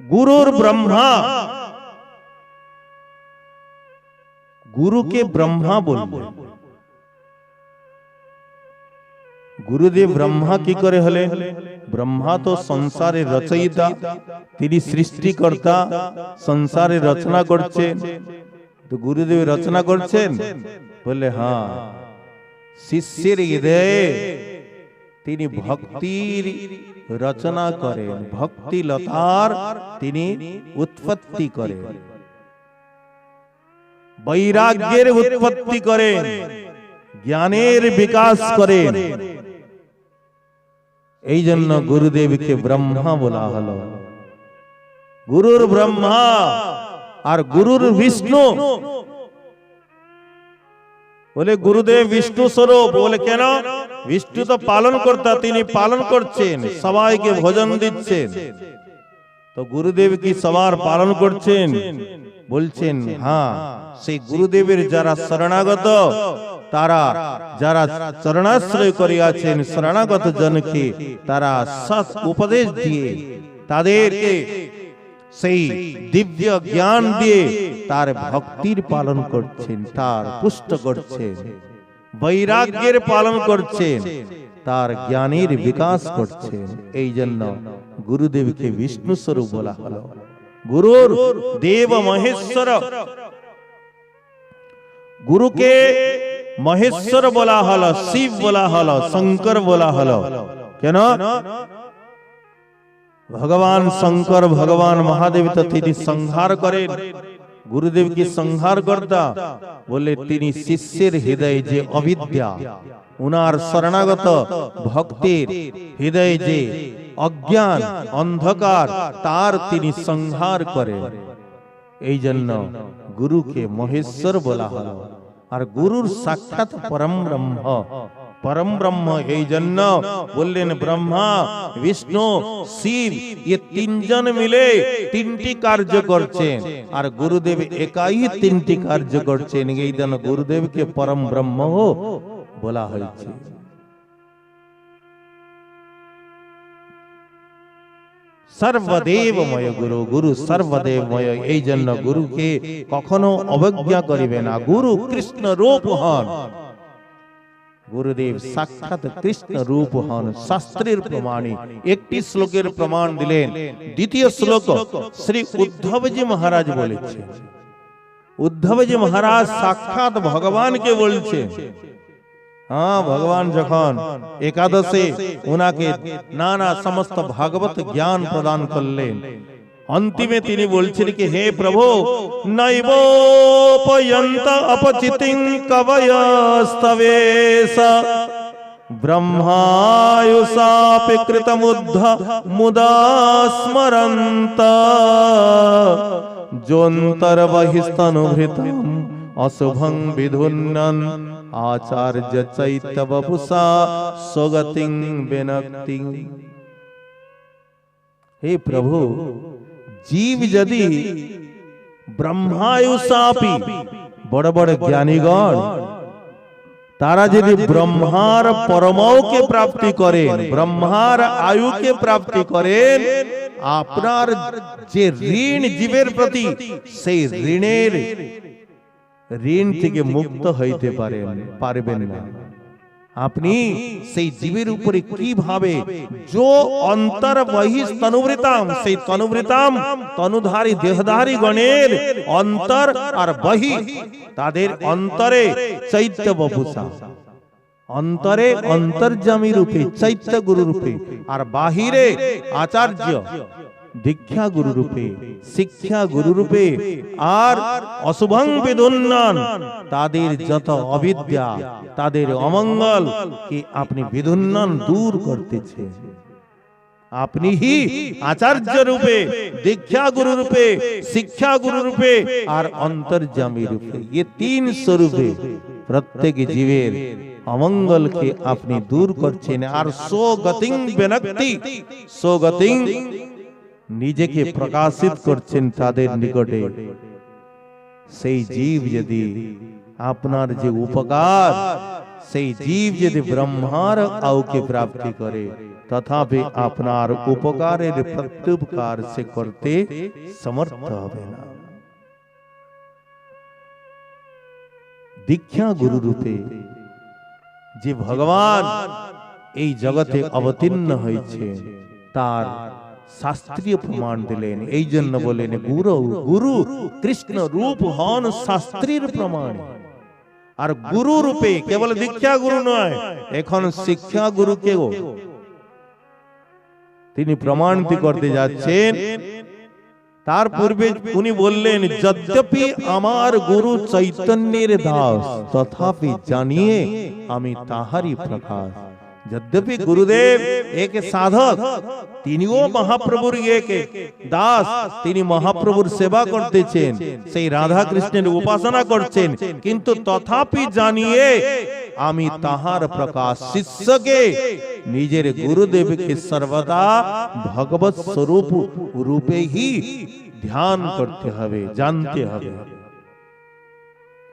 गुरुर ब्रह्मा, गुरुके ब्रह्मा बोलबेन। गुरुदेव ब्रह्मा की करे हले? ब्रह्मा तो संसारे रचयिता, तिनी सृष्टिकर्ता, संसारे रचना करछेन। तो गुरुदेव रचना करछेन? बोले हाँ, शिष्येर हृदये तिनी भक्तिर रचना करें, भक्ति लतार तिनी उत्पत्ति करें, वैराग्येर उत्पत्ति करें, ज्ञानेर विकास करें। এই জন্য গুরুদেবকে ব্রহ্মা বলা হলো। গুরুর ব্রহ্মা আর গুরুর বিষ্ণু। বলে গুরুদেব বিষ্ণু স্বরূপ। বলে কেন? বিষ্ণু তো পালন কর্তা, তিনি পালন করছেন, সবাইকে ভোজন দিচ্ছেন। তো গুরুদেব কি সবার পালন করছেন? বলছেন হ্যাঁ, সেই গুরুদেবের যারা শরণাগত, তারা যারা চরণাশ্রয় করিয়াছেন, শরণাগত জনকে তারা সৎ উপদেশ দিয়ে তাদেরকে সেই দিব্য জ্ঞান দিয়ে তার ভক্তির পালন করছেন, তার পুষ্ট করছেন, বৈরাগ্যের পালন করছেন, তার জ্ঞানের বিকাশ করছেন। এই জন্য গুরুদেবকে বিষ্ণু স্বরূপ বলা হলো। গুরুর দেব মহেশ্বর, গুরুকে মহেশ্বর বলা হলো, শিব বলা হলো, শঙ্কর বলা হলো। কেন? ভগবান শঙ্কর, ভগবান মহাদেব তো তিনি সংহার করেন। গুরুদেব কি সংহার কর্তা? বলে তিনি শিষ্যের হৃদয়ে যে অবিদ্যা, উনার শরণাগত ভক্তের হৃদয়ে যে অজ্ঞান অন্ধকার, তার তিনি সংহার করেন। এই জন্য গুরুকে মহেশ্বর বলা হলো। আর গুরুর সাক্ষাৎ পরম ব্রহ্ম, পরম ব্রহ্ম। এই জন্য বললেন ব্রহ্মা, বিষ্ণু, শিব, এ তিনজন মিলে তিনটি কার্য করছেন, আর গুরুদেব একাই তিনটি কার্য করছেন। এই জন্য গুরুদেবকে পরম ব্রহ্ম বলা হয়েছে। সর্বদেবময় গুরু, গুরু সর্বদেবময়। এই জন্য গুরুকে কখনো অবজ্ঞা করিবে না। গুরু কৃষ্ণ রূপ হন, গুরুদেব সাক্ষাৎ কৃষ্ণ রূপ হন। শাস্ত্রের প্রমাণে একটি শ্লোকের প্রমাণ দিলেন। দ্বিতীয় শ্লোক শ্রী উদ্ধবজি মহারাজ বলেছেন। উদ্ধবজি মহারাজ সাক্ষাৎ ভগবানকে বলছেন। हाँ, भगवान जखन एकादशे उनाके नाना समस्त भागवत ज्ञान प्रदान करलेन, अंतिमे तिनी बोलछेन कि हे प्रभु, नैवोपयन्त अपचितिं कवयस्तवेश ब्रह्मायुषापि कृतमुद्ध मुदा स्मरन्त जोन्तर्बहिस्तनुभृतं अशुभं विधुन्नन् आचार्य चैत्य वपुषा स्वगतिं विनक्ति। हे प्रभु, जीव यदि ब्रह्मायुषापि बड़ बड़ ज्ञानीगण तारा यदि ब्रह्मार परमौ के प्राप्ति करें, ब्रह्मार आयु के प्राप्ति करें, आपनार जे ऋण जीवेर प्रति সেই ঋণের ঋণ থেকে মুক্ত হইতে পারবেন না। আপনি সেই জীবের উপরে কিভাবে जो অন্তর বহিস্তনুবৃতাম, সেই তনুবৃতাম তনুধারী দেহধারী গণের অন্তর আর বহি, তাদের অন্তরে চৈত্য বপুষা, অন্তরে অন্তর্যামী রূপে চৈত্য গুরু রূপে, আর বাহিরে আচার্য দীক্ষা গুরু রূপে, শিক্ষা গুরু রূপে, আর অশুভং বিধুন্নন, তাদের যত অবিদ্যা, তাদের অমঙ্গল কে আপনি বিধুন্নন দূর করতেছেন। আপনি হি আচার্য রূপে, দীক্ষা গুরু রূপে, শিক্ষা গুরু রূপে আর অন্তর্যামী রূপে, ये तीन स्वरूपे প্রত্যেক জীবের অমঙ্গলকে আপনি দূর করছেন। আর স্বগতিং বিনক্তি, স্বগতিং নিজেকে প্রকাশিত করছেন তাদের নিকটে। সেই জীব যদি আপনার যে উপকার, সেই জীব যদি ব্রহ্মার আউকে প্রাপ্তি করে তথাপি আপনার উপকারের প্রত্যুপকার সে করতে সমর্থ হবে না। দীক্ষা গুরু রূপে যে ভগবান এই জগতে অবতীর্ণ হয়েছে তার শাস্ত্রীয় প্রমাণ দিলেন। এই জন্য বলেন গুরু গুরু কৃষ্ণ রূপ হন শাস্ত্রীর প্রমাণ। আর গুরু রূপে কেবল দীক্ষা গুরু নয়, এখন শিক্ষা গুরুকেও তিনি প্রমাণিত করতে যাচ্ছেন। তার পূর্বে উনি বললেন, যদ্যপি আমার গুরু চৈতন্যের দাস তথাপি জানিয়ে আমি তাহারই প্রকাশ। যদ্যপি গুরুদেব এক সাধক, তিনিও মহাপ্রভুর এক দাস, তিনি মহাপ্রভুর সেবা করতেছেন, সেই রাধা কৃষ্ণের উপাসনা করছেন, কিন্তু তথাপি জানিয়ে আমি তাহার প্রকাশ। শিষ্যকে নিজের গুরুদেবকে সর্বদা ভগবৎ স্বরূপ রূপে হি ধ্যান করতে হবে, জানতে হবে।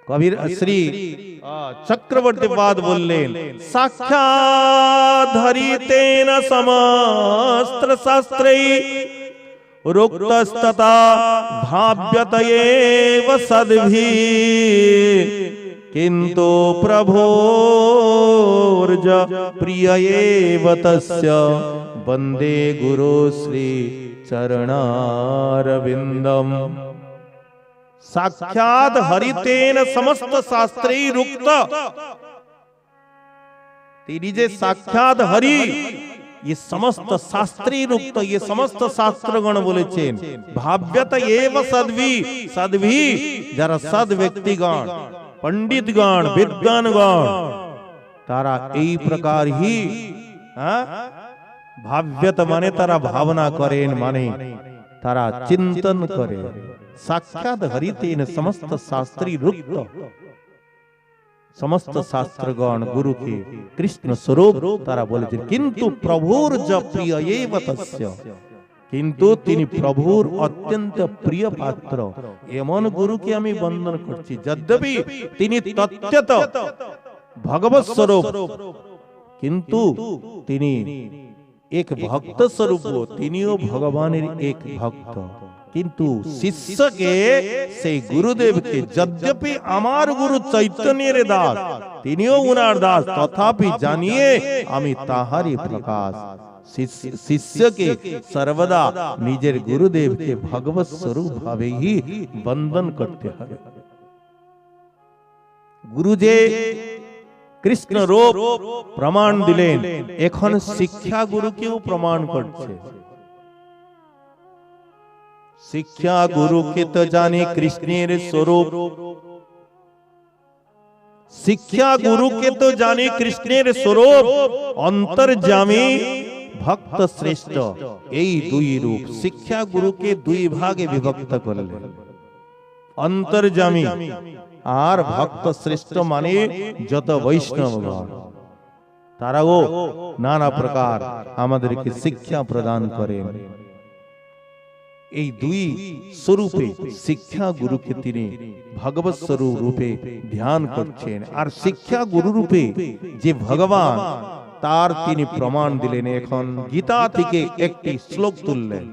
কবির শ্রী চক্রবর্তী পাদ বললেন, সাক্ষাৎ হরিতেন সমস্ত শাস্ত্রৈ রুক্তস্ততা ভাব্যত এব সদ্ভি কিন্তু প্রভোর্য প্রিয় এব তস্য বন্দে গুরু শ্রী চরণারবিন্দম। साक्षात हरितेन समस्त शास्त्रे रुक्त, तेरी जे साक्षात हरि ये समस्त शास्त्री रुक्त, ये समस्त शास्त्रगण बोलेছেন भाव्यत एव सद्भि। सद्भि যারা সদ ব্যক্তিগণ, पंडितगण, विद्वानगण, তারা এই প্রকার হি भाव्यत माने তারা ভাবনা করেন, মানে তারা চিন্তন করে। साक्षात हरितेन समस्त शास्त्री रुक्त, समस्त शास्त्रगण गुरु के कृष्ण स्वरूप तारा बोलेছেন। কিন্তু প্রভুর য প্রিয় এব তস্য, কিন্তু তিনি প্রভুর অত্যন্ত প্রিয় পাত্র, এমন গুরুকে আমি বন্দন করছি। যদ্যপি তিনি তত্ত্বত ভগবৎ স্বরূপ, কিন্তু তিনি এক ভক্ত স্বরূপ, তিনিও ভগবানের এক ভক্ত। কিন্তু শিষ্যকে সেই গুরুদেবকে, যদ্যপি আমার গুরু চৈতন্যের দাস, তিনিও উনার দাস, তথাপি জানিয়ে আমি তাহারই প্রকাশ। শিষ্যকে সর্বদা নিজের গুরুদেবকে ভগবৎ স্বরূপ ভাবেই বন্দন করতে হবে। গুরু যে কৃষ্ণ রূপ প্রমাণ দিলেন, এখন শিক্ষা গুরুকেও প্রমাণ করছে। शिक्षा गुरु के तो जाने कृष्णेर स्वरूप, शिक्षा गुरु के तो जाने कृष्णेर स्वरूप, अंतर्जामी भक्त श्रेष्ठ, এই দুই রূপ। শিক্ষা গুরুকে দুই ভাগে বিভক্ত করলেন, অন্তর্যামী আর ভক্ত শ্রেষ্ঠ, মানে যত বৈষ্ণবগণ তারাও নানা প্রকার আমাদেরকে শিক্ষা প্রদান করেন। এই দুই স্বরূপে শিক্ষা গুরুকে তিনি ভগবৎ স্বরূপ রূপে ধ্যান করছেন। আর শিক্ষা গুরু রূপে যে ভগবান, তার তিনি প্রমাণ দিলেন। এখন গীতা থেকে একটি শ্লোক তুললেন।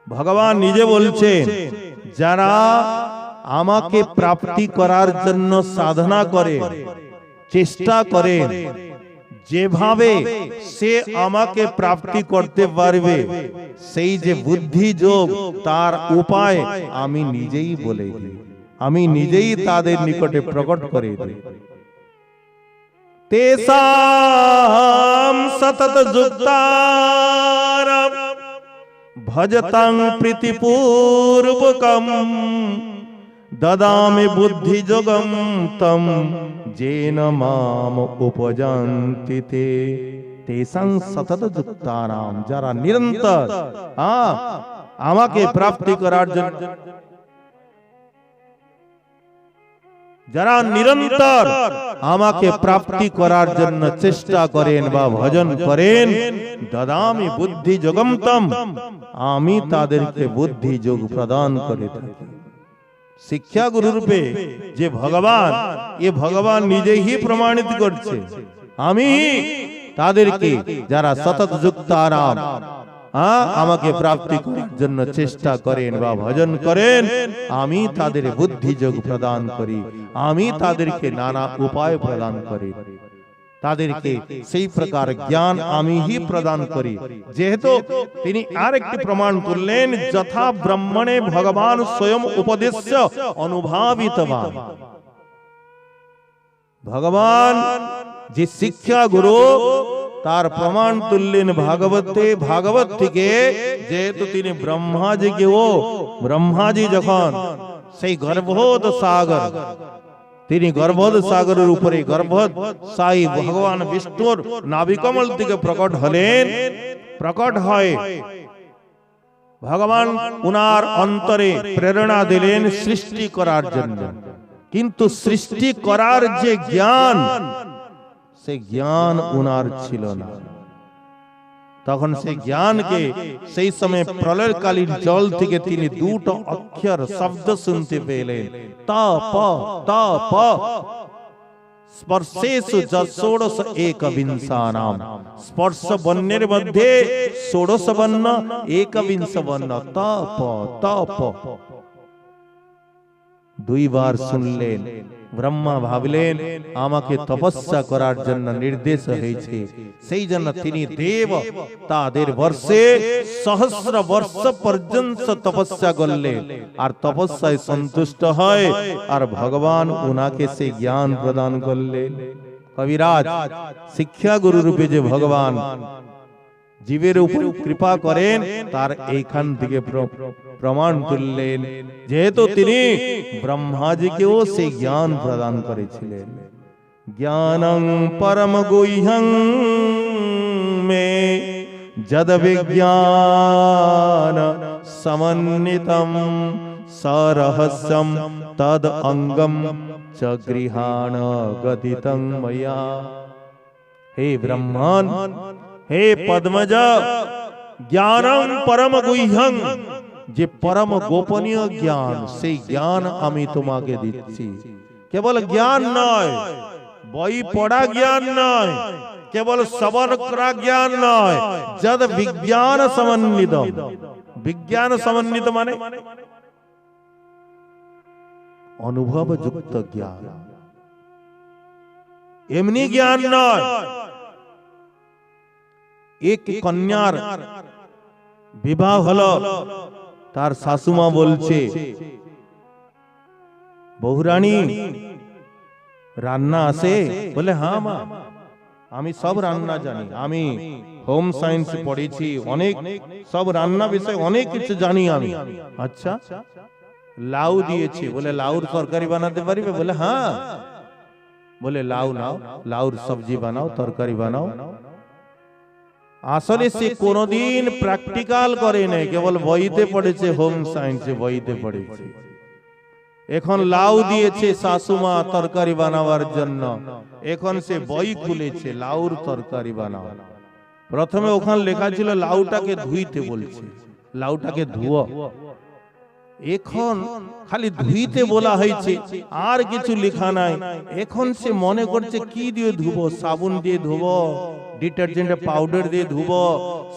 ভগবান নিজে বলছেন, যারা আমাকে প্রাপ্তি করার জন্য সাধনা করে, চেষ্টা করেন, যেভাবে সে আমাকে প্রাপ্তি করতে পারবে, সেই যে বুদ্ধি যোগ, তার উপায় আমি নিজেই বলে দিই, আমি নিজেই তাদের নিকটে প্রকট করে দিই। তেসাম সতত যুক্তারাম ভজতাং প্রীতিপূর্বকম দদামি বুদ্ধি যোগম তম যেন মাম উপজান্তি তে। তেসাং সতত যুক্তারাম, যারা নিরন্তর আমাকে প্রাপ্তি করার জন্য, যারা নিরন্তর আমাকে প্রাপ্তি করার জন্য চেষ্টা করেন বা ভজন করেন, দদামি বুদ্ধি যোগম তম, আমি তাদেরকে বুদ্ধি যোগ প্রদান করে থাকি। শিক্ষা গুরু রূপে যে ভগবান, এ ভগবান নিজেই হি প্রমাণিত করছে, আমি তাদেরকে যারা সতত যুক্ত আরাম আমাকে প্রাপ্তি করার জন্য চেষ্টা করেন বা ভজন করেন, আমি তাদের বুদ্ধি যোগ প্রদান করি, আমি তাদেরকে নানা উপায় প্রদান করি, তাদেরকে সেই প্রকার জ্ঞান আমি হি প্রদান করি। যেহেতু তিনি আরেকটি প্রমাণ করলেন, যথা ব্রহ্মণে ভগবান স্বয়ং উপদেশ্য অনুভাবিতবা। ভগবান যে শিক্ষা গুরু, তার প্রমাণ তুললেন ভাগবতে। ভাগবত থেকে যেহেতু তিনি ব্রহ্মাজিকে, ব্রহ্মাজি যখন সেই গর্ভোদ সাগর, তিনি গর্ভোদ সাগরের উপরে গর্ভোদ সাই ভগবান বিষ্ণুর নাভিকমল থেকে প্রকট হলেন, প্রকট হয় ভগবান উনার অন্তরে প্রেরণা দিলেন সৃষ্টি করার জন্য। কিন্তু সৃষ্টি করার যে জ্ঞান, সে জ্ঞান উনার ছিল না। তখন সেই জ্ঞানকে সেই সময় প্রলয়কালীন জল থেকে তিনি দুটো অক্ষর শব্দ শুনতে পেলেন, তপ তপ স্পর্শেষু ষোড়শ একবিংশানাম। স্পর্শ বর্ণের মধ্যে ষোড়শ বর্ণ, একবিংশ বর্ণ, তপ তপ। দুইবার শুনলেন। ব্রহ্মা ভাবলেন আমাকে তপস্যা করার জন্য নির্দেশ হয়েছে, সেই জন্য তিনি দেব তাদের বর্ষে সহস্র বর্ষ পর্যন্ত তপস্যা করলেন, আর তপস্যায় সন্তুষ্ট হয়, আর ভগবান উনাকে সেই জ্ঞান প্রদান করলেন। কবিরাজ শিক্ষা গুরু রূপে যে ভগবান জীবের উপর কৃপা করেন, তার এইখান থেকে প্রমাণ তুললেন, যেহেতু তিনি ব্রহ্মাজিকেও সেই জ্ঞান প্রদান করেছিলেন। জ্ঞানং পরম গুহ্যং মে যদ বিজ্ঞান সমন্বিতম সরহস্যম তদ অঙ্গম চ গৃহাণ গদিতং ময়া। হে ব্রহ্মণ, হে পদ্মজ, জ্ঞানং পরম গুহ্যং, যে পরম গোপনীয় জ্ঞান, সেই জ্ঞান আমি তোমাকে দিচ্ছি। কেবল জ্ঞান নয়, বই পড়া জ্ঞান নয়, কেবল শ্রবণ করা জ্ঞান নয়, যদ বিজ্ঞান সমন্বিত। বিজ্ঞান সমন্বিত মানে অনুভব যুক্ত জ্ঞান, এমনি জ্ঞান নয়। এক কন্যার বিবাহ হলো, তার শাশুমা বলছে, বহুরানী রান্না আসে? বলে হ্যাঁ মা, আমি সব রান্না জানি, আমি হোম সায়েন্স পড়েছি, অনেক সব রান্না বিষয় অনেক কিছু জানি আমি। আচ্ছা, লাউ দিয়েছে, বলে লাউর তরকারি বানাতে পারবে? বলে হ্যাঁ। বলে লাউ নাও, লাউর সবজি বানাও, তরকারি বানাও। আসলে সে কোনদিন প্র্যাকটিক্যাল করে নাই, কেবল বইতে পড়েছে, হোম সায়েন্সে বইতে পড়েছে। এখন লাউ দিয়েছে শাশুমা তরকারি বানাবার জন্য, এখন সে বই খুলেছে লাউর তরকারি বানাও। প্রথমে ওখানে লেখা ছিল লাউটাকে ধুইতে বলছে, লাউটাকে ধুয়ো। এখন খালি ধুইতে বলা হয়েছে, আর কিছু লেখা নাই। এখন সে মনে করছে কি দিয়ে ধুবো, সাবুন দিয়ে ধুবো, ডিটারজেন্ট পাউডার দিয়ে ধুবো,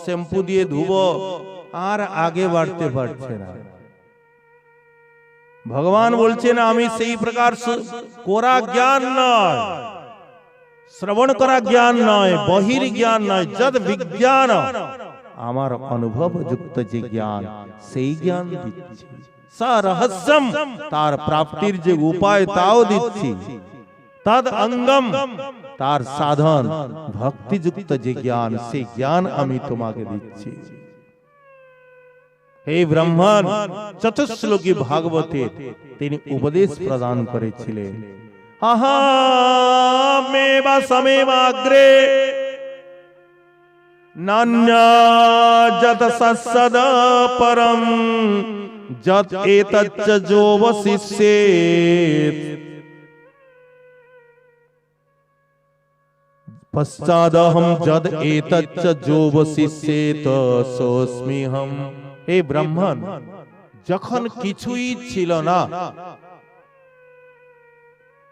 শ্যাম্পু দিয়ে ধুবো, আর আগে বাড়তে পারছে না। ভগবান বলছেন আমি সেই প্রকার কোরা জ্ঞান নয়, শ্রবণ করা জ্ঞান নয়, বহির জ্ঞান নয়, যদ বিজ্ঞান, আমার অনুভব যুক্ত যে জ্ঞান, সেই জ্ঞান দিচ্ছি। সরহস্যম, তার প্রাপ্তির যে উপায় তাও দিচ্ছি। তদ অঙ্গম, তার সাধন ভক্তিযুক্ত যে জ্ঞান, সেই জ্ঞান আমি তোমাকে দিচ্ছি। হে ব্রহ্মণ, চতুশ্লোকী ভাগবতে তিনি উপদেশ প্রদান করেছিলেন। আহামেবা সমেবাগ্রে নান্যা যত সৎসদা পরম যত এতচ্চ যোবশিষ্যেত পশ্চাদহম যদ এতচ্চ যোবশিষ্যেত সোস্মিহম। হে ব্রাহ্মণ, যখন কিছুই ছিল না,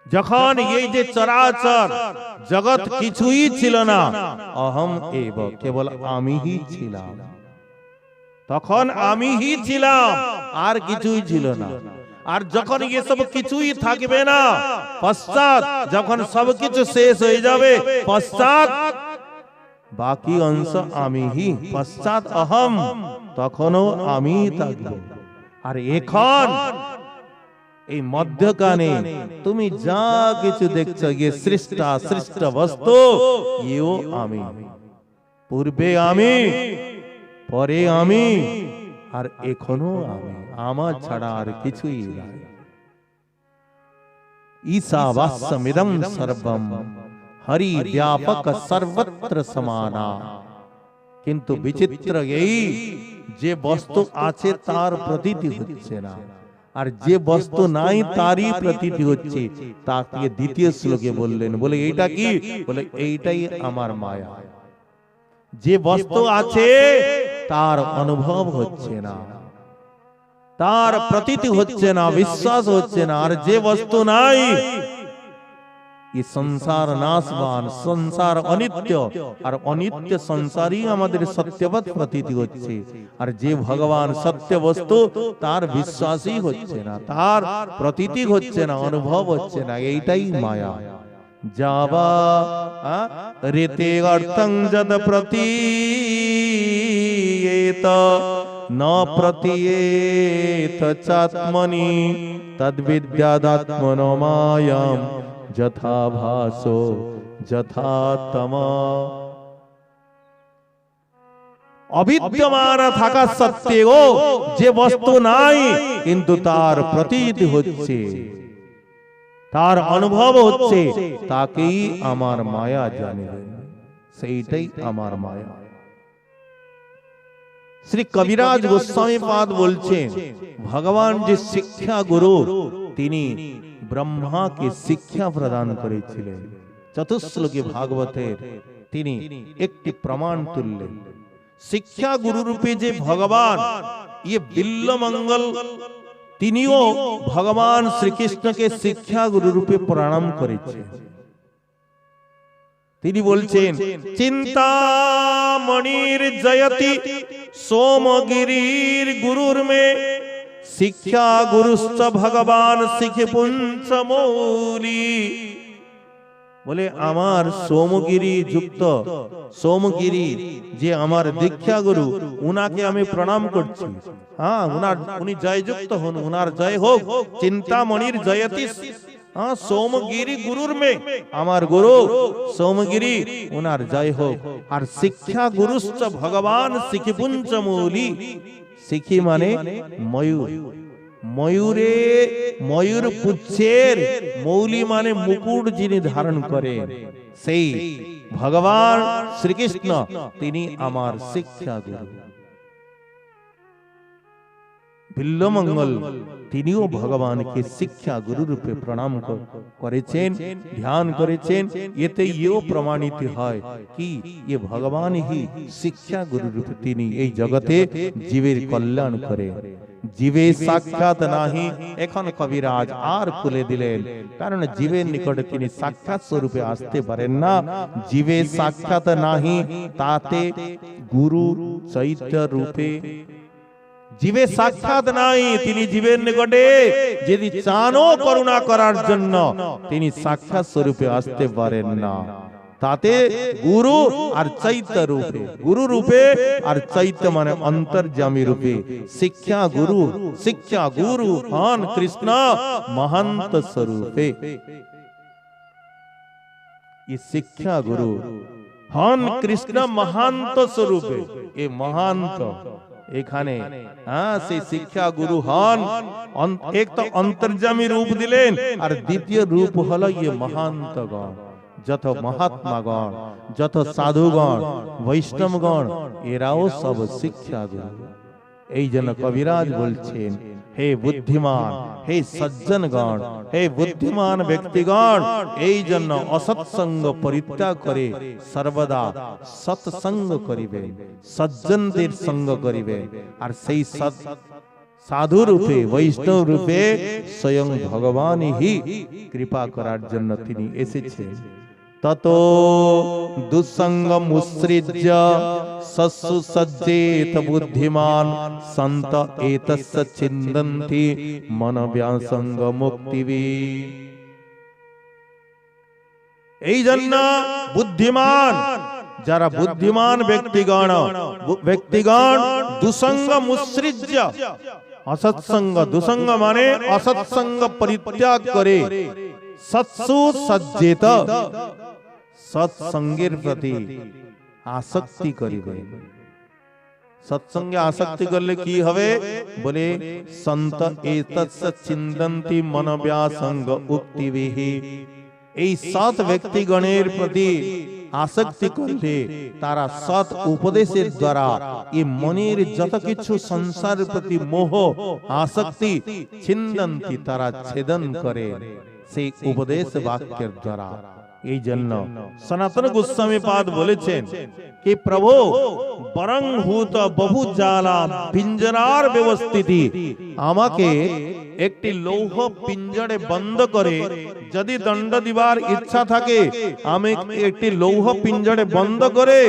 যখন এই যে চরাচর জগৎ কিছুই ছিল না, অহম এব কেবল আমিই ছিলাম, তখন আমিই ছিলাম, আর কিছুই ছিল না। আর যখন এসব কিছুই থাকবে না, পশ্চাৎ যখন সবকিছু শেষ হয়ে যাবে, পশ্চাৎ বাকি অংশ আমিই, পশ্চাৎ অহম, তখনও আমি থাকবো। আর এখন এই মধ্যখানে তুমি যা কিছু দেখছো, ইয়ে সৃষ্ট বস্তু, ইও আমি। পূর্বে আমি, পরে আমি, আর এখনো আমি, আমার ছাড়া আর কিছুই নাই। ঈশাবাস্যমিদং সর্বম হরি ব্যাপক সর্বত্র সমানা। কিন্তু বিচিত্র এই, যে বস্তু আছে তার প্রতীতি হচ্ছে না, আর যে বস্তু নাই তারই প্রতীতি হচ্ছে। তাকে দ্বিতীয় শ্লোকে বললেন, বলে এইটা কি? বলে এইটাই আমার মায়া। যে বস্তু আছে তার অনুভব হচ্ছে না, তার প্রতীতি হচ্ছে না, বিশ্বাস হচ্ছে না। আর যে বস্তু নাই, এই সংসার নাশবান, সংসার অনিত্য, আর অনিত্য সংসারই আমাদের সত্যবৎ প্রতীতি হচ্ছে। আর যে ভগবান সত্য বস্তু, তার বিশ্বাসই হচ্ছে না, তার প্রতীতি হচ্ছে না, অনুভব হচ্ছে না। এইটাই মায়া। যাবা রেতে অর্থং যদ প্রতীয়েত ন প্রতীয়েত চাত্মনি তদ্বিদ্যাদাত্মনো মায়াম যথা ভাসো যথা তমা। অবিদ্যমান থাকা সত্ত্বেও যে বস্তু নাই, কিন্তু তার প্রতীতি হচ্ছে, তার অনুভব হচ্ছে, তাকেই আমার মায়া জানে, সেইটাই আমার মায়া। শ্রী কবিরাজ গোস্বামী পাদ বলছেন, ভগবান যে শিক্ষা গুরু, তিনি ব্রহ্মাকে শিক্ষা প্রদান করেছিলেন। চতুশ্লোকী ভাগবতের তিনি একটি প্রমাণ তুললেন। শিক্ষা গুরু রূপে যে ভগবান, ইয়ে বিল্বমঙ্গল, তিনিও ভগবান শ্রীকৃষ্ণকে শিক্ষা গুরু রূপে প্রণাম করেছেন। তিনি বলছেন, চিন্তামণির জয়তি সোমগিরির গুরুর মে শিক্ষা গুরুশ্চ ভগবান শিখে পুঞ্চমৌলি। বলে আমার সোমগিরি যুক্ত, সোমগিরি যে আমার দীক্ষা গুরু, উনাকে আমি প্রণাম করছি। হ্যাঁ, উনি জয় যুক্ত হন, উনার জয় হোক। চিন্তামণির জয়তি সোমগিরি গুরুর মে, আমার গুরু সোমগিরি, উনার জয় হোক। আর শিক্ষা গুরুশ্চ ভগবান শিখি পুঞ্চমৌলি। শিখি মানে ময়ূর, ময়ূরে ময়ূর পুচ্ছের মৌলি মানে মুকুট যিনি ধারণ করেন, সেই ভগবান শ্রীকৃষ্ণ, তিনি আমার শিক্ষা গুরু। বিল্বমঙ্গল তিনিও ভগবানকে শিক্ষা গুরু রূপে প্রণাম করেছেন, ধ্যান করেছেন। এতে ইও প্রমাণিত হয় কি এ ভগবান হি শিক্ষা গুরু রূপে তিনি এই জগতে জীবের কল্যাণ করেন। জীবে সাক্ষাৎ নাহি, এখন কবিরাজ আর খুলে দিলেন, কারণ জীবের নিকটে তিনি সাক্ষাৎ স্বরূপে আসতে পারেন না। জীবে সাক্ষাৎ নাহি, তাতে গুরু চৈত্য রূপে। জীবে সাক্ষাৎ নাই, তিনি জীবের নিকটে যদি চানও করুণা করার জন্য, তিনি সাক্ষাৎ স্বরূপে আসতে পারেন না। তাতে গুরু আর চৈত্য রূপে, গুরু রূপে আর চৈত্য মানে অন্তর্যামী রূপে শিক্ষা গুরু, শিক্ষা গুরু হন কৃষ্ণ মহান্ত স্বরূপে। এই শিক্ষা গুরু হন কৃষ্ণ মহান্ত স্বরূপে। এই মহান্ত এখানে সেই শিক্ষা গুরু হন, এক তো অন্তর্যামী রূপ দিলেন, আর দ্বিতীয় রূপ হলো ইয়ে মহান্তগণ। যত মহাত্মাগণ, যত সাধুগণ, বৈষ্ণবগণ, এরাও সব শিক্ষা গুরু। এই জন্য কবিরাজ বলছেন, হে বুদ্ধিমান, হে সজ্জনগণ, হে বুদ্ধিমান ব্যক্তিগণ, এই জন্য অসৎসঙ্গ পরিত্যাগ করে সর্বদা সৎসঙ্গ করিবে, সজ্জনদের সঙ্গ করিবে। আর সেই সাধু রূপে বৈষ্ণব রূপে স্বয়ং ভগবান হি কৃপা করার জন্য তিনি এসেছেন। ততো দুঃসঙ্গ মুসৃজ্য সস্সু সজ্জেত বুদ্ধিমান সন্ত এতস্য ছিন্দন্তি মনব্যাসঙ্গ মুক্তিবি। এই জন্য বুদ্ধিমান যারা বুদ্ধিমান ব্যক্তিগণ দুসঙ্গ মুসৃজ্য অসৎসঙ্গ, দুসঙ্গ মানে অসৎসঙ্গ পরিত্যাগ করে সৎসু সজ্জেত সৎসঙ্গের প্রতি আসক্তি করিবে। সৎসঙ্গে আসক্তি করলে কি হবে বলে সন্ত এতস্য ছিন্দন্তি মনব্যাসঙ্গ উক্তিবিহি। এই সৎ ব্যক্তিগণের প্রতি আসক্তি করলে তারা সৎ উপদেশের দ্বারা এই মনের যত কিছু সংসারের প্রতি মোহ আসক্তি ছিন্দন্তি তারা ছেদন করে সেই উপদেশ বাক্যের দ্বারা। এই জন্য সনাতন গোস্বামী পাদ বলেছেন कि प्रभु বরং ভূত বহু জ্বালা পিঞ্জরার ব্যবস্থিতি। আমাকে একটি লৌহ পিঞ্জরে বন্ধ করে যদি দণ্ড দিবার ইচ্ছা থাকে আমি একটি লৌহ পিঞ্জরে বন্ধ করে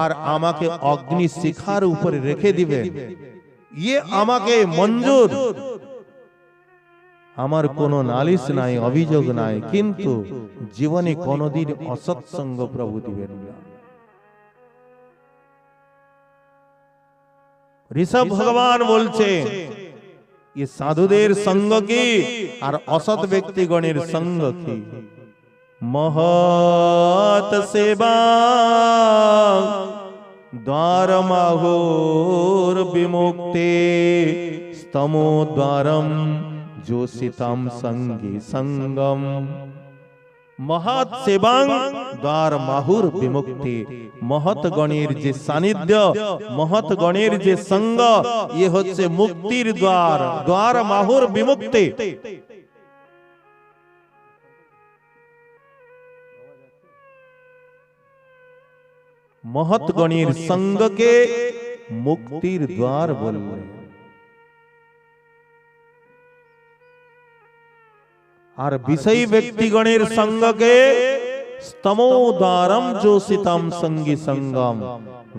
আর আমাকে অগ্নি শিখার উপরে রেখে দিবেন, ইয়ে আমাকে মঞ্জুর। আমার কোনো নালিশ নাই, অভিযোগ নাই, কিন্তু জীবনে কোনদিন অসৎসঙ্গ প্রভু দিবেন না। ঋষভ ভগবান বলছেন ये সাধুদের সঙ্গ কি আর অসৎ ব্যক্তিগণের সঙ্গ কি। মহৎ সেবা দ্বার মাহুর বিমুক্তে স্তমো দ্বারম যোষিতাম সঙ্গী সঙ্গম। মহৎ সেবাং দ্বার মাহুর বিমুক্তি। মহৎ গণের যে সান্নিধ্য, মহৎ গণের যে সঙ্গ, ইয়ে হচ্ছে মুক্তির দ্বার, দ্বার মাহুর বিমুক্তি। মহৎ গণের সঙ্গকে মুক্তির দ্বার বললেন। আর বিষয়ী ব্যক্তিগণের সঙ্গকে স্তমোদ্বারম যোষিতাম সঙ্গী সঙ্গম।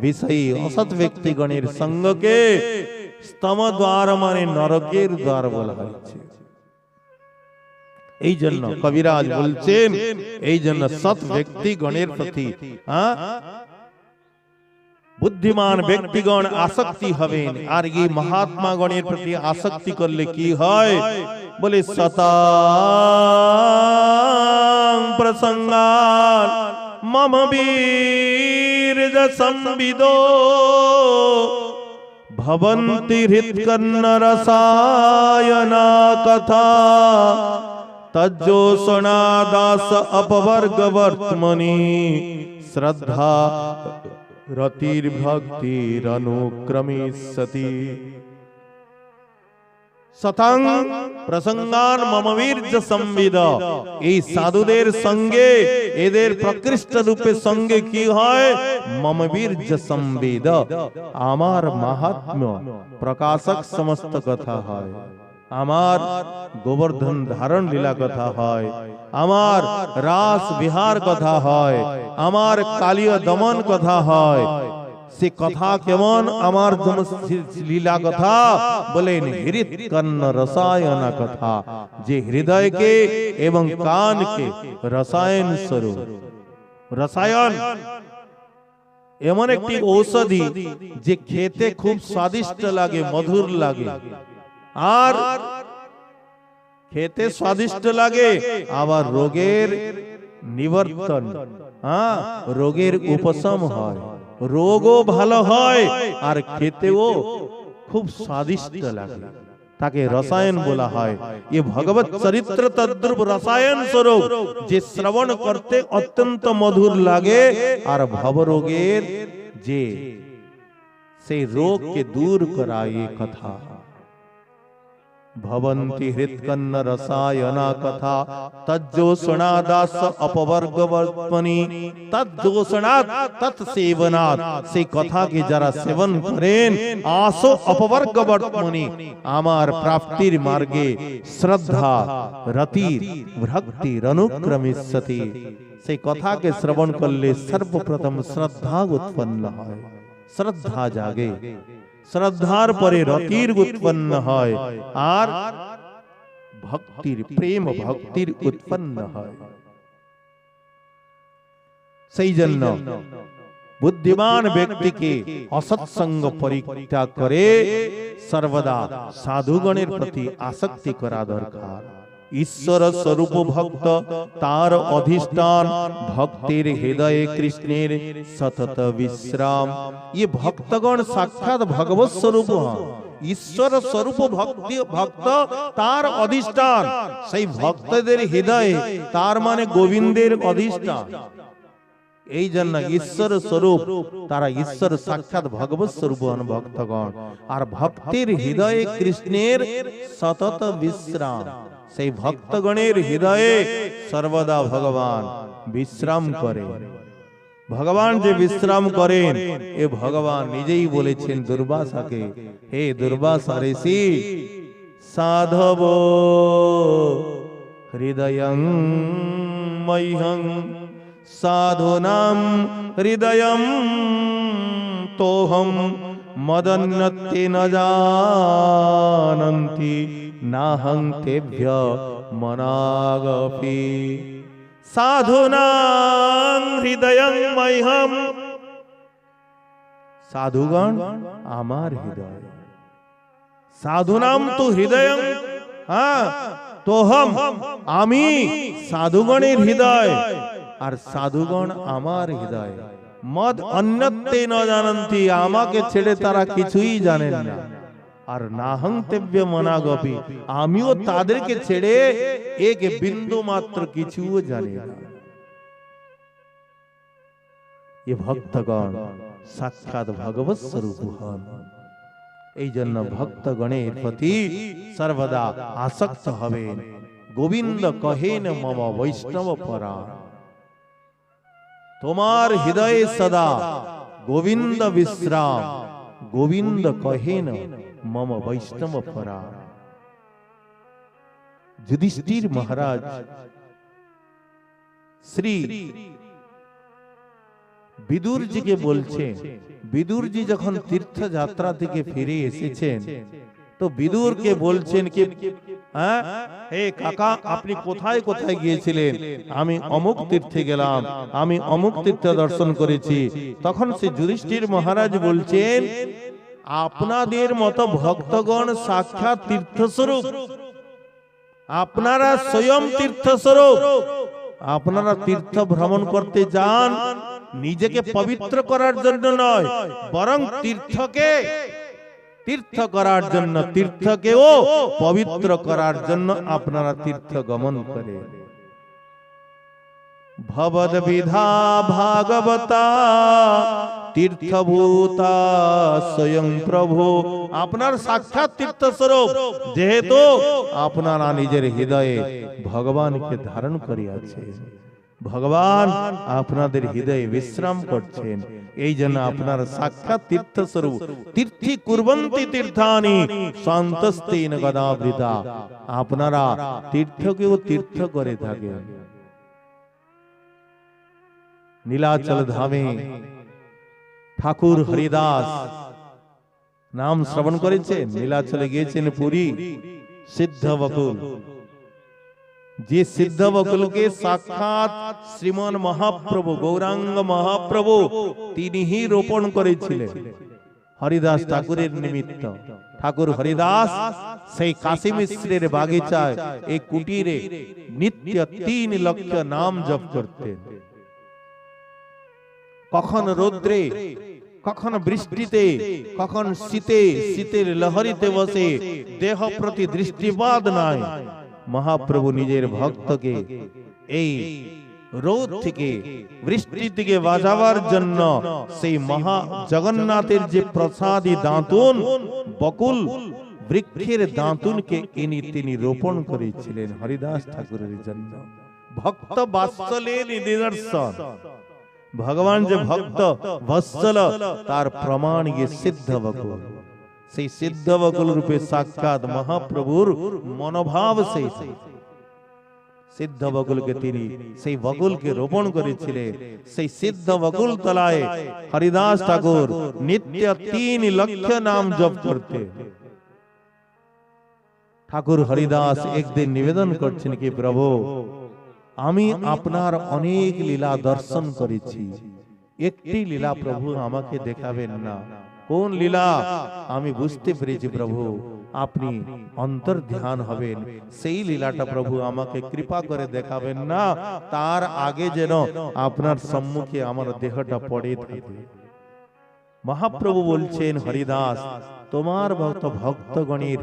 বিষয়ী অসৎ ব্যক্তিগণের সঙ্গকে স্তমদ্বার মানে নরকের দ্বার বলা হয়েছে। এই জন্য কবিরাজ বলছেন, এই জন্য সৎ ব্যক্তিগণের প্রতি বুদ্ধিমান ব্যক্তিগণ আসক্তি হবেন। আর এই মহাত্মা গণের প্রতি আসক্তি করলে কি হয় বলে সতাং প্রসঙ্গান মম বীর্য সংবিদো ভবন্তি হৃৎকর্ণ রসায়না কথা তজ্জোষণা দাস অপবর্গ বর্তমনি শ্রদ্ধা রতির ভক্তির অনুক্রমিষ্যতি। সতাং প্রসঙ্গান মম বীর্য সংবিদ। এই সাধুদের সঙ্গে, এদের প্রকৃষ্ট রূপে সঙ্গে কি হয় মম বীর্য সংবিদ, আমার মাহাত্ম্য প্রকাশক সমস্ত কথা হয়। আমার গোবর্ধন ধারণ লীলা কথা হয়, আমার রাস বিহার কথা হয়, আমার কালীয় দমন কথা হয়। সে কথা কেমন আমার লীলা কথা বলেন হৃৎকর্ণ রসায়ন কথা, যে হৃদয়কে এবং কানকে রসায়ন স্বরূপ। রসায়ন এমন একটি ঔষধি যে খেতে খুব স্বাদিষ্ট লাগে, মধুর লাগে, আর খেতে স্বাদিষ্ট লাগে, আবার রোগের নিবর্তন, রোগের উপশম হয়, রোগও ভালো হয়, আর খেতেও খুব স্বাদিষ্ট লাগে। তাকে রসায়ন বলা হয়। ये ভগবত চরিত্র তদ্রূপ রসায়ন স্বরূপ, যে শ্রবণ করতে অত্যন্ত মধুর লাগে আর ভবরোগের যে সেই রোগকে দূর করায় কথা। भवन्ति हृत्कन्न रसायना कथा तज्जोषणादास अपवर्गवर्त्मनि तज्जोषणात् तत्सेवनात् से कथा के जरा सेवन करें आसो अपवर्गवर्त्मनि आमार प्राप्तिर मार्गे श्रद्धा रति भक्ति अनुक्रमिष्यति से कथा के श्रवण करले सर्वप्रथम श्रद्धा उत्पन्न है श्रद्धा जागे श्रद्धार परे रतिर उत्पन्न है और भक्तिर प्रेम भक्तिर उत्पन्न है सही जन्म बुद्धिमान व्यक्ति के असत्संग परित्याग करे सर्वदा साधुगणेर प्रति आसक्ति करा दरकार ईश्वर स्वरूप भक्त तार अधिष्ठान भक्तिर हृदय कृष्णेर सतत विश्राम ये भक्तगण साक्षात भगवत स्वरूप ईश्वर स्वरूप भक्त तार अधिष्ठान সেই ভক্তদের হৃদয়ে তার মানে গোবিন্দের অধিষ্ঠান এই জন্য ঈশ্বর স্বরূপ তারা ঈশ্বর সাক্ষাৎ ভগবত স্বরূপ ভক্তগণ আর ভক্তের হৃদয়ে কৃষ্ণের সতত বিশ্রাম সেই ভক্তগণের হৃদয়ে সর্বদা ভগবান বিশ্রাম করে ভগবান যে বিশ্রাম করেন এ ভগবান নিজেই বলেছেন দুর্বাসাকে হে দুর্বাসা ঋষি সাধব হৃদয়ং মহ্যং साधूनां हृदयं तोहं मदन्यते न जानन्ति नाहं तेभ्य मनागपि साधूनां हृदयं मह्यं साधुगण आमार हृदय साधूनां तो हृदयं तोहम आमी साधुगणेर हृदय আর সাধুগণ আমার হৃদয় মদ অন্যতে ন জানন্তি আমাকে ছেড়ে তারা কিছুই জানেন না আর নাহং তেব্য মনাগপি আমিও তাদেরকে ছেড়ে এক বিন্দু মাত্র কিছুও জানি না এ ভক্তগণ সাক্ষাৎ ভগবৎ স্বরূপ হন এই জন্য ভক্তগণের প্রতি সর্বদা আসক্ত হবেন গোবিন্দ কহেন মম বৈষ্ণব পরা তোমার হৃদয়ে সদা গোবিন্দ বিশ্রাম গোবিন্দ কহেন মম বৈষ্ণব পরা যুধিষ্ঠির মহারাজ শ্রী বিদুরজিকে বলছেন বিদুরজি যখন তীর্থযাত্রা থেকে ফিরে এসেছেন তো বিদুরকে বলছেন কি হে কাকা আপনি কোথায় কোথায় গিয়েছিলেন আমি অমুক তীর্থে গেলাম আমি অমুক তীর্থ দর্শন করেছি তখন সে যুধিষ্ঠির মহারাজ বলছেন আপনাদের মতো ভক্তগণ সাক্ষাৎ তীর্থস্বরূপ আপনারা স্বয়ং তীর্থস্বরূপ আপনারা তীর্থ ভ্রমণ করতে যান নিজেকে পবিত্র করার জন্য নয় বরং তীর্থ করার জন্য তীর্থকেও পবিত্র করার জন্য আপনারা তীর্থ গমন করেন ভবদ বিধা ভাগবতা তীর্থভূতা স্বয়ং প্রভু আপনার সাক্ষাৎ তীর্থস্বরূপ যেহেতু আপনারা নিজের হৃদয়ে ভগবানকে ধারণ করিয়াছেন ভগবান আপনাদের হৃদয়ে বিশ্রাম করছেন এই জন্য আপনার সাক্ষাৎ তীর্থস্বরূপ তীর্থি কুর্বন্তি তীর্থানি সন্তস্তেন গদাবৃতা আপনারা তীর্থকেও তীর্থ করে থাকেন নীলাচল ধামে ঠাকুর হরিদাস নাম শ্রবণ করেছেন নীলাচলে গিয়েছেন পুরী সিদ্ধ বকুল যে সিদ্ধ বকুলকে সাক্ষাৎ শ্রীমান মহাপ্রভু গৌরাঙ্গ মহাপ্রভু তিনিই রোপণ করেছিলেন হরিদাস ঠাকুরের নিমিত্ত ঠাকুর হরিদাস সেই কাশী মিশ্রের বাগিচায় এই কুটিরে নিত্য 3 লক্ষ নাম জপ করতেন কখন রৌদ্রে কখন বৃষ্টিতে কখন শীতে শীতের লহরীতে বসে দেহ প্রতি দৃষ্টিপাত নাই মহাপ্রভু নিজের ভক্তকে এই রোদ থেকে বৃষ্টি থেকে বাঁচাবার জন্য সেই মহা জগন্নাথের যে প্রসাদী দাঁতুন বকুল বৃক্ষের দাঁতুনকে ইনি তিনি রোপণ করেছিলেন হরিদাস ঠাকুরের জন্য। ভক্ত বাৎসল্যের নিদর্শন। ভগবান যে ভক্ত বৎসল তার প্রমাণ ইয়ে সিদ্ধ বকুল। সেই সিদ্ধ বকুল রূপে সাক্ষাৎ মহাপ্রভুর মনোভাব সেই সিদ্ধ বকুলকে তিনি সেই বকুলকে রোপণ করেছিলেন। সেই সিদ্ধ বকুল তলায় হরিদাস ঠাকুর নিত্য 3 লক্ষ নাম জপ করতে। ঠাকুর হরিদাস একদিন নিবেদন করছেন কি প্রভু, আমি আপনার অনেক লীলা দর্শন করেছি, একটি লীলা প্রভু আমাকে দেখাবেন না? কোন লীলা? আমি বুঝতে পেরেছি প্রভু আপনি অন্তর ধ্যান হবেন, সেই লীলাটা প্রভু আমাকে কৃপা করে দেখাবেন না? তার আগে যেন আপনার সম্মুখে আমার দেহটা পড়ে থাকে। মহাপ্রভু বলছেন হরিদাস, তোমার ভক্তগণের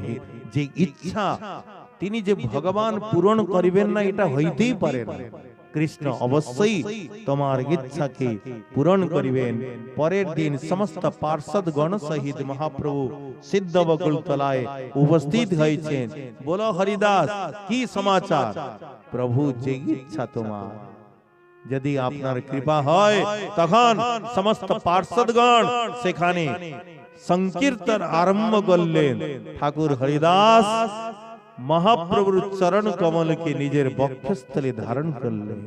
যে ইচ্ছা তিনি যে ভগবান পূরণ করিবেন না এটা হইতেই পারে না। কৃষ্ণ অবশ্যই তোমার ইচ্ছাকে পূরণ করিবেন। পরের দিন সমস্ত পার্ষদগণ সহিত মহাপ্রভু সিদ্ধ বকুল তলায় উপস্থিত হয়েছেন। বলো হরিদাস কি সমাচার? প্রভু যে ইচ্ছা তোমার, যদি আপনার কৃপা হয় তখন সমস্ত পার্ষদগণ সেখানে সংকীর্তন আরম্ভ করলেন। ঠাকুর হরিদাস মহাপ্রভুর চরণ কমলকে নিজের বক্ষস্থলে ধারণ করলেন।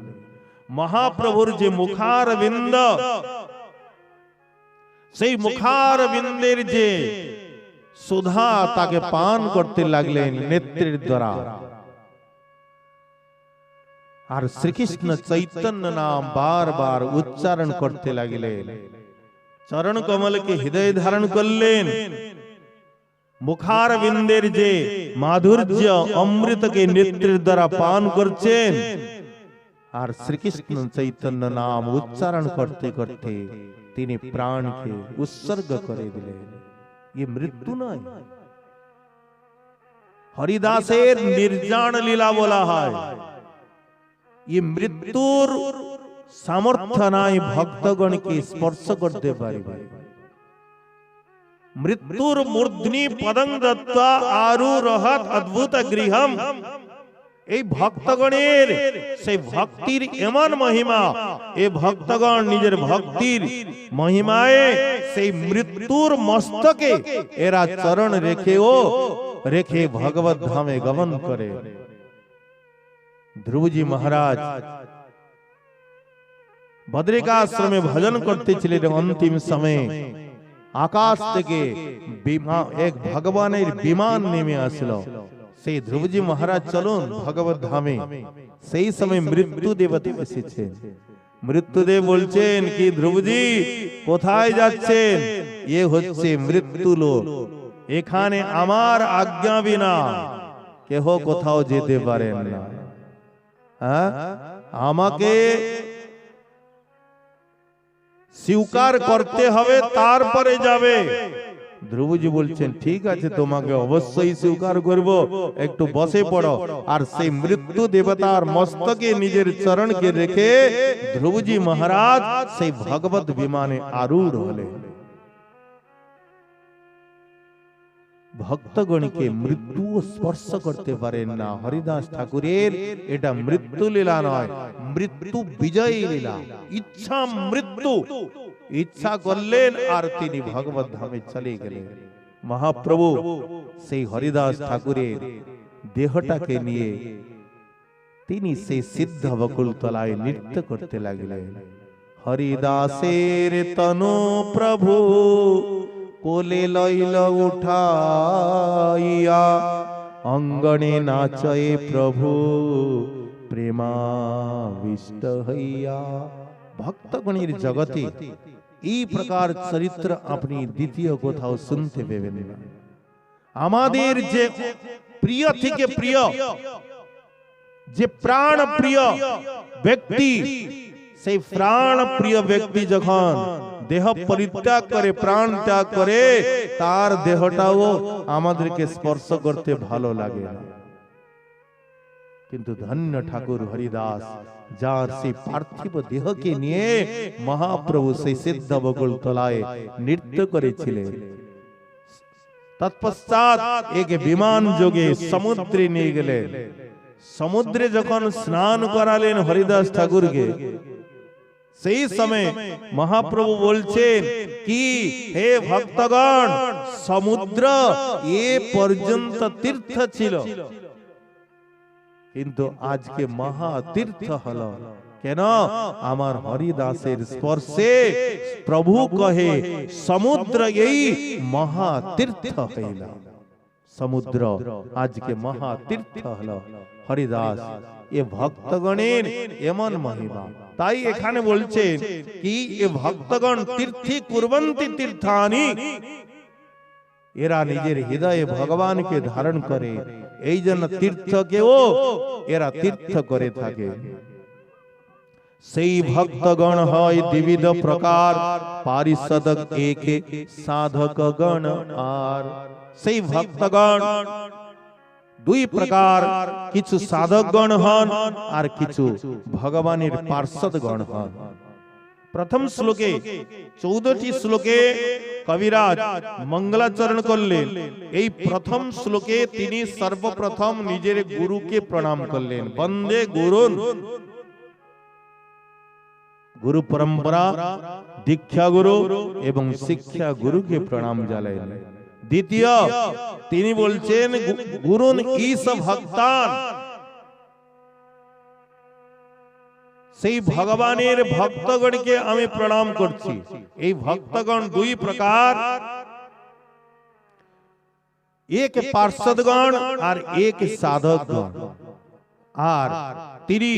মহাপ্রভুর যে মুখার বিন্দ, সেই মুখার বিন্দের যে সুধা তাকে পান করতে লাগলেন নেত্রের দ্বারা। আর শ্রীকৃষ্ণ চৈতন্য নাম বারবার উচ্চারণ করতে লাগলেন। চরণ কমলকে হৃদয় ধারণ করলেন। মুখার বিন্দের যে মাধুর্য অমৃতকে নেত্রের দ্বারা পান করছেন। আর শ্রীকৃষ্ণ চৈতন্য নাম উচ্চারণ করতে করতে তিনি প্রাণকে উৎসর্গ করে দিলেন। ये মৃত্যু নয়, হরিদাসের নির্জাণ লীলা বলা হয়। ये মৃত্যুর সামর্থ্য নাই ভক্তগণকে স্পর্শ করতে পারবে। মৃত্যুর মূর্ধনি পদং দত্ত্বা আরুরহৎ অদ্ভুত গৃহম। এই ভক্তগণের সেই ভক্তির এমন মহিমা, এই ভক্তগণ নিজের ভক্তির মহিমায় সেই মৃত্যুর মস্তকে এরা চরণ রেখে ভগবত ধামে গমন করে। ধ্রুবজি মহারাজ বদ্রিকাশ্রমে ভজন করতেছিলেন। অন্তিম সময়ে আকাশ থেকে এক ভগবানের বিমান নেমে আসলো। সেই ধ্রুবজি মহারাজ চলুন ভগবত ধামে। সেই সময় মৃত্যু দেবতা এসেছেন। মৃত্যুদেব বলছেন কি ধ্রুবজি কোথায় যাচ্ছেন? এ হচ্ছে মৃত্যু লোক, এখানে আমার আজ্ঞা বিনা কেহ কোথাও যেতে পারেন না। আমাকে স্বীকার করতে হবে, তারপরে যাবে। ধ্রুবজি বলছেন ঠিক আছে, তোমাকে অবশ্যই স্বীকার করব, একটু বসে পড়ো। আর সেই মৃত্যু দেবতার মস্তকে নিজের চরণকে রেখে ধ্রুবজি মহারাজ সেই ভগবত বিমানে আরূঢ় হলেন। ভক্তগণকে মৃত্যু স্পর্শ করতে পারেন না। হরিদাস ঠাকুরের এটা মৃত্যু লীলা নয়, মৃত্যু বিজয়ী লীলা। ইচ্ছা মৃত্যু, ইচ্ছা করলেন আর তিনি ভগবত ধামে চলে গেলেন। মহাপ্রভু সেই হরিদাস ঠাকুরের দেহটাকে নিয়ে তিনি সেই সিদ্ধ বকুল তলায় নৃত্য করতে লাগলেন। হরিদাসের তনু প্রভু কোলে লইল উঠাইয়া, অঙ্গনে নাচয়ে প্রভু প্রেমাবিষ্ট হইয়া। ভক্তগণের জগতে এই প্রকার চরিত্র আপনি দ্বিতীয় কোথাও শুনতে পাবেন না। আমাদের যে প্রিয় থেকে প্রিয়, যে প্রাণ প্রিয় ব্যক্তি, সেই প্রাণ প্রিয় ব্যক্তি যখন দেহ পরিত্যাগ করে, প্রাণ ত্যাগ করে, তার দেহটাও আমাদেরকে স্পর্শ করতে ভালো লাগে না। কিন্তু ধন্য ঠাকুর হরিদাস, যার সেই পার্থিব দেহকে নিয়ে মহাপ্রভু সেই সিদ্ধ বকুল তলায় নৃত্য করেছিলেন। তৎপশ্চাৎ এক বিমান যোগে সমুদ্রে নিয়ে গেলেন। সমুদ্রে যখন স্নান করালেন হরিদাস ঠাকুরকে, সেই সময় মহাপ্রভু বলছেন কি, হে ভক্তগণ, সমুদ্র এ পর্যন্ত তীর্থ ছিল, কিন্তু আজকে মহা তীর্থ হলো। কেন? আমার হরিদাসের স্পর্শে প্রভু কহে সমুদ্র এই মহা তীর্থ হইল। সমুদ্র আজকে মহা তীর্থ হলো। হরিদাস এ ভক্তগণের এমন মহিমা। তাই এখানে বলছেন কি, এ ভক্তগণ তীর্থি কুর্বন্তি তীর্থানি, এরা নিজের হৃদয়ে ভগবানকে ধারণ করে, এই জন্য তীর্থকেও এরা তীর্থ করে থাকে। সেই ভক্তগণ হয় দ্বিবিধ প্রকার, পারিষদক একে সাধক গণ আর। সেই ভক্তগণ দুই প্রকার, কিছু সাধকগণ হন আর কিছু ভগবানের পার্ষদগণ হন। প্রথম শ্লোকে 14টি শ্লোকে কবিরাজ মঙ্গলাচরণ করলেন। এই প্রথম শ্লোকে তিনি সর্বপ্রথম নিজের গুরুকে প্রণাম করলেন। বন্দে গুরুন, গুরু পরম্পরা, দীক্ষা গুরু এবং শিক্ষা গুরুকে প্রণাম জানালেন। দ্বিতীয় তিনি বলছেন গুরুন ঈশ ভক্তান, সেই ভগবানের ভক্তগণকে আমি প্রণাম করছি। এই ভক্তগণ দুই প্রকার, এক পার্ষদগণ আর এক সাধকগণ। আর তিনি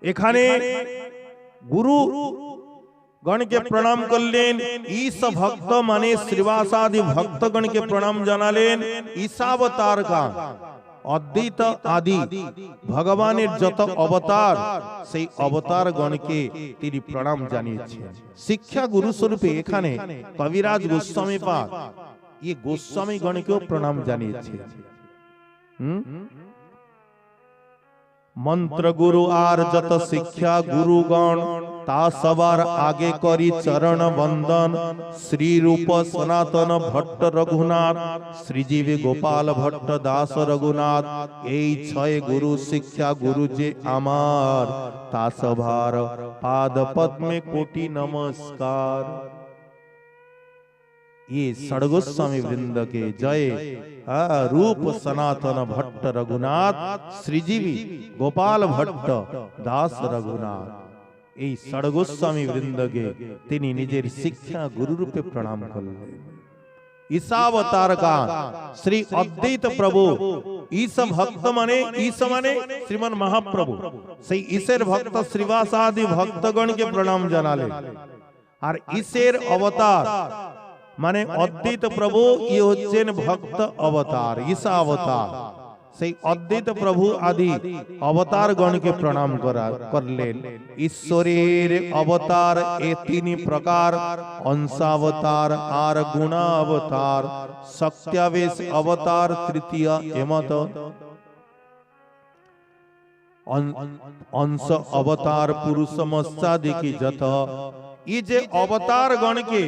এখানে গুরু গণকে প্রণাম করলেন। ঈশ ভক্ত মানে শ্রীবাসাদি ভক্তগণকে প্রণাম জানালেন। ঈশাবতার গান, অদ্বৈত আদি ভগবানের যত অবতার, সেই অবতার গণকে তিনি প্রণাম জানিয়েছেন। শিক্ষা গুরু স্বরূপে এখানে কবিরাজ গোস্বামী পাদ এই গোস্বামী গণকেও প্রণাম জানিয়েছেন। মন্ত্র গুরু আর যত শিক্ষা গুরুগণ, তা সবার আগে করি চরণ বন্দন। শ্রী রূপ সনাতন ভট্ট রঘুনাথ, শ্রীজীবী গোপাল ভট্ট দাস রঘুনাথ, এই ছয় গুরু শিক্ষা গুরু যে আমার, তা সবার পাদ পদ্মে কোটি নমস্কার। ये षडगोस्वामी वृंद के जय। रूप सनातन भट्ट रघुनाथ, श्रीजीवी गोपाल भट्ट दास रघुनाथ, এই ষড়গোস্বামী বৃন্দকে তিনি নিজের শিক্ষা গুরু রূপে প্রণাম করলেন। ঈশাবতার গান, শ্রী অদ্বৈত প্রভু। ঈশ ভক্ত মানে, ঈশ মানে শ্রীমান মহাপ্রভু, সেই ঈশের ভক্ত শ্রীবাসাদি ভক্তগণকে প্রণাম জানালেন। আর ঈশের অবতার মানে অদ্বৈত প্রভু, ই হচ্ছেন ভক্ত অবতার, ঈশাবতার। সেই অদ্বৈত প্রভু আদি অবতার গণকে প্রণাম করলেন। ঈশ্বরের অবতার এ তিন প্রকার, অংশাবতার আর গুণাবতার, সত্যাবেশ অবতার তৃতীয় এমত। অংশ অবতার পুরুষ মৎস্যাদিকে যত। এই যে অবতার গণকে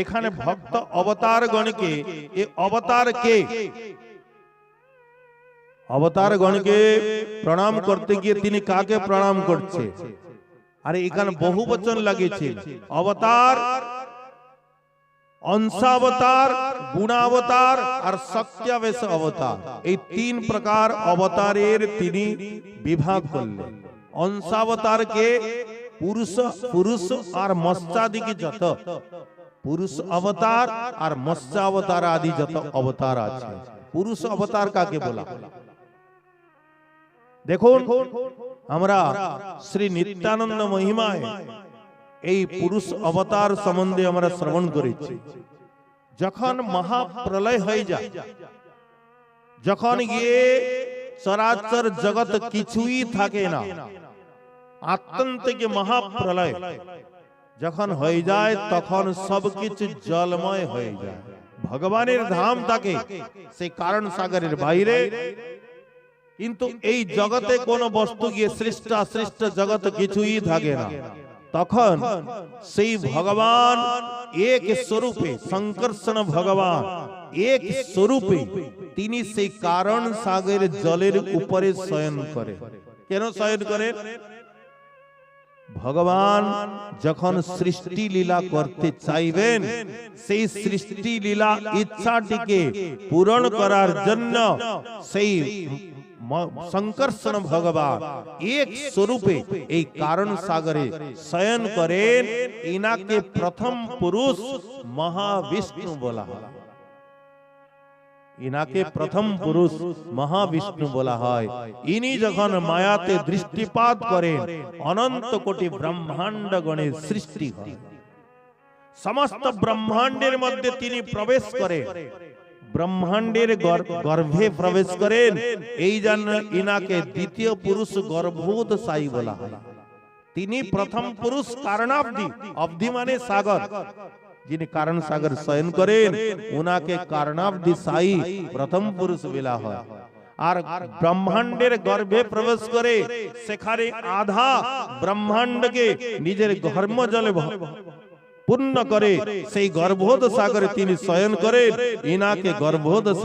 এখানে ভক্ত অবতার গণকে, এ অবতার কে? অবতার গণকে প্রণাম করতে গিয়ে তিনি কাকে প্রণাম করছে? আরে এখানে বহু বচন লাগিয়েছে। অবতার, অংশাবতার, গুণাবতার আর সত্যাবেশ অবতার, এই তিন প্রকার অবতারের তিনি বিভাগ করলেন। অংশাবতারকে পুরুষ আর মৎস্যাদিকে যত পুরুষ অবতার আর মৎস্যাবতার আদি যত অবতার আছে। পুরুষ অবতার কাকে বলা? দেখুন, আমরা শ্রী নিত্যানন্দ মহিমায় এই পুরুষ অবতার সম্বন্ধে আমরা শ্রবণ করেছি। যখন মহাপ্রলয় হয়ে যায়, যখন গিয়ে চরাচর জগৎ কিছুই থাকে না, আত্যন্তিক মহাপ্রলয় যখন হয়ে যায়, তখন সবকিছু জলময় হয়ে যায়। ভগবানের ধাম থাকে সেই কারণ সাগরের বাইরে, কিন্তু এই জগতে কোন বস্তু গিয়ে সৃষ্ট জগৎ কিছুই থাকে না। তখন সেই ভগবান এক স্বরূপে সংকর্ষণ ভগবান এক স্বরূপে তিনি সেই কারণ সাগরের জলের উপরে শয়ন করে। কেন শয়ন করে? ভগবান যখন সৃষ্টি লীলা করতে চাইবেন, সেই সৃষ্টি লীলা ইচ্ছাটিকে পূরণ করার জন্য সেই সংকর্ষণ ভগবান এক স্বরূপে এই কারণ সাগরে শয়ন করেন। ইনাকে প্রথম পুরুষ মহাবিষ্ণু বলা হয়। ইনাকে প্রথম পুরুষ মহাবিষ্ণু বলা হয়। ইনি যখন মায়াতে দৃষ্টিপাত করেন, অনন্ত কোটি ব্রহ্মাণ্ড গণের সৃষ্টি হয়। সমস্ত ব্রহ্মাণ্ডের মধ্যে তিনি প্রবেশ করেন, ব্রহ্মাণ্ডের গর্ভে প্রবেশ করেন। এই জন্য ইনাকে দ্বিতীয় পুরুষ গর্ভোদশায়ী বলা হয়। তিনি প্রথম পুরুষ কারণাবধি, অবধি মানে সাগর, যিনি কারণ সাগর শয়ন করেন উনাকে কারণাবধিশায়ী প্রথম পুরুষ বলা হয়। আর ব্রহ্মাণ্ডের গর্ভে প্রবেশ করে সেখানে আধা ব্রহ্মাণ্ডকে নিজের ধর্মজলে পূর্ণ করে সেই গর্ভোদশাগরে তিনি শয়ন করেন। ইনাকে গর্ভোদশা